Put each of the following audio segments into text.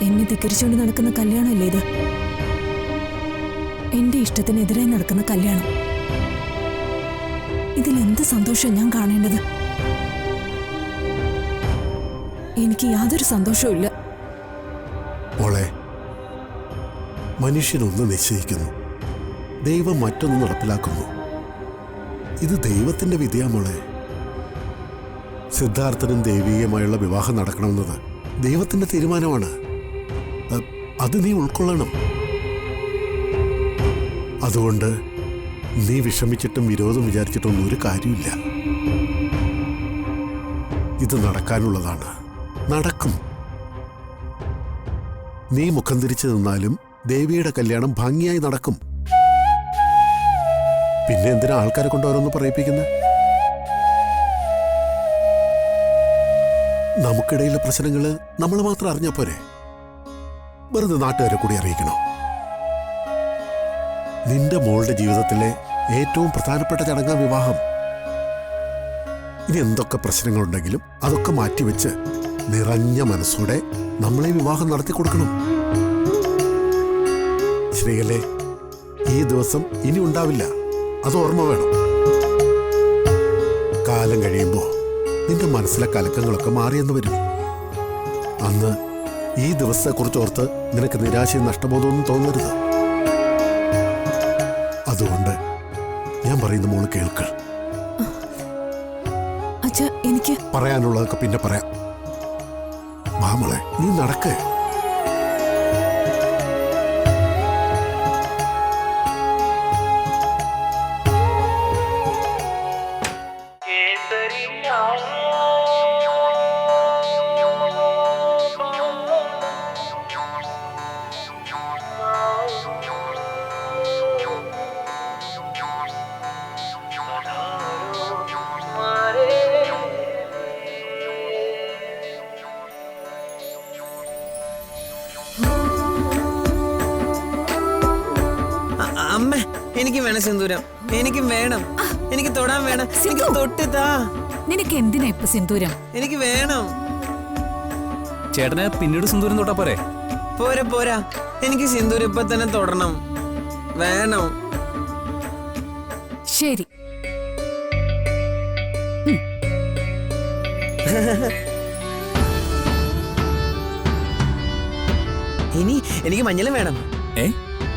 എന്നെ ധിക്കരിച്ചുകൊണ്ട് നടക്കുന്ന കല്യാണമല്ലേ ഇത്? എന്റെ ഇഷ്ടത്തിനെതിരെ നടക്കുന്ന കല്യാണം. ഇതിലെന്ത് സന്തോഷം ഞാൻ കാണേണ്ടത്? എനിക്ക് യാതൊരു സന്തോഷവും ഇല്ല. മോളെ, മനുഷ്യനൊന്ന് നിശ്ചയിക്കുന്നു, ദൈവം മറ്റൊന്ന് നടപ്പിലാക്കുന്നു. ഇത് ദൈവത്തിന്റെ വിധിയാ മോളെ. സിദ്ധാർത്ഥനും ദൈവീയമായുള്ള വിവാഹം നടക്കണമെന്നത് ദൈവത്തിന്റെ തീരുമാനമാണ്. അത് നീ ഉൾക്കൊള്ളണം. അതുകൊണ്ട് നീ വിഷമിച്ചിട്ടും വിരോധം വിചാരിച്ചിട്ടൊന്നും ഒരു കാര്യമില്ല. ഇത് നടക്കാനുള്ളതാണ്, നടക്കും. നീ മുഖം തിരിച്ചു നിന്നാലും ദേവിയുടെ കല്യാണം ഭംഗിയായി നടക്കും. പിന്നെ എന്തിനാ ആൾക്കാരെ കൊണ്ട് ഓരോന്ന് പറയിപ്പിക്കുന്നത്? നമുക്കിടയിലെ പ്രശ്നങ്ങള് നമ്മൾ മാത്രം അറിഞ്ഞാ പോരെ? വെറുതെ നാട്ടുകാരെ കൂടി അറിയിക്കണോ? നിന്റെ മോളുടെ ജീവിതത്തിലെ ഏറ്റവും പ്രധാനപ്പെട്ട ചടങ്ങാ വിവാഹം. ഇനി എന്തൊക്കെ പ്രശ്നങ്ങളുണ്ടെങ്കിലും അതൊക്കെ മാറ്റിവെച്ച് നിറഞ്ഞ മനസ്സോടെ നമ്മളെ വിവാഹം നടത്തി കൊടുക്കണം. ശ്രീകലേ, ഈ ദിവസം ഇനി ഉണ്ടാവില്ല, അത് ഓർമ്മ വേണം. കാലം കഴിയുമ്പോ നിന്റെ മനസ്സിലെ കലക്കങ്ങളൊക്കെ മാറിയെന്ന് വരും. അന്ന് ഈ ദിവസത്തെക്കുറിച്ച് ഓർത്ത് നിനക്ക് നിരാശയും നഷ്ടബോധമൊന്നും തോന്നരുത്. അതുകൊണ്ട് ഞാൻ പറയുന്ന മോള് കേൾക്ക്. എനിക്ക് പറയാനുള്ളതൊക്കെ പിന്നെ പറയാം. മാമളെ, നീ നടക്കേ. അമ്മ, എനിക്ക് വേണം സിന്ദൂരം, എനിക്ക് വേണം, എനിക്ക് തൊടാൻ വേണം, എനിക്ക് തൊട്ടിത്താ. നിനക്ക് എന്തിനാ ഇപ്പൊ സിന്ദൂരം? എനിക്ക് വേണം. ചേട്ടന് പിന്നീട് സിന്ദൂരം തൊട്ടാ പോരെ? പോരാ പോരാ, എനിക്ക് സിന്ദൂരം ഇപ്പൊ തന്നെ തൊടണം, വേണം. ശരി. ഇനി എനിക്ക് മഞ്ഞളും വേണം.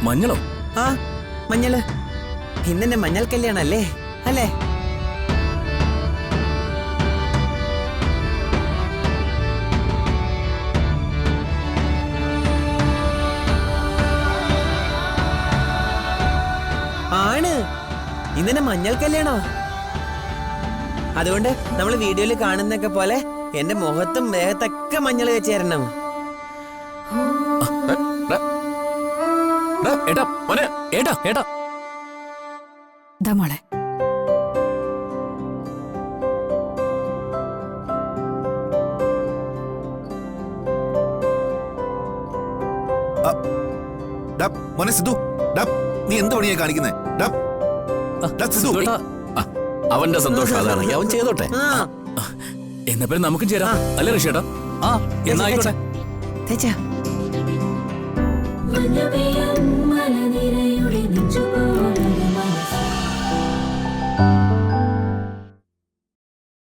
മഞ്ഞളോ? ആ, മഞ്ഞള്. ഇന്നെന്നെ മഞ്ഞൾ കല്യാണല്ലേ, അല്ലേ? ആണ്, ഇന്നെന്നെ മഞ്ഞൾ കല്യാണോ? അതുകൊണ്ട് നമ്മൾ വീഡിയോയിൽ കാണുന്നൊക്കെ പോലെ എന്റെ മുഖത്തും ദേഹത്തൊക്കെ മഞ്ഞൾ വെച്ച് തരണം. മോളെ, മോനെ സിദ്ധു, നീ എന്ത് പണിയാ കാണിക്കുന്നേ? അവന്റെ സന്തോഷം അതാണെങ്കിൽ അവൻ ചെയ്തോട്ടെ. എന്നാ പിന്നെ നമുക്കും ചേരാം, അല്ലേ ഋഷിയേട്ടാ? ആ, എന്നായിക്കോട്ടെ. തേച്ചാ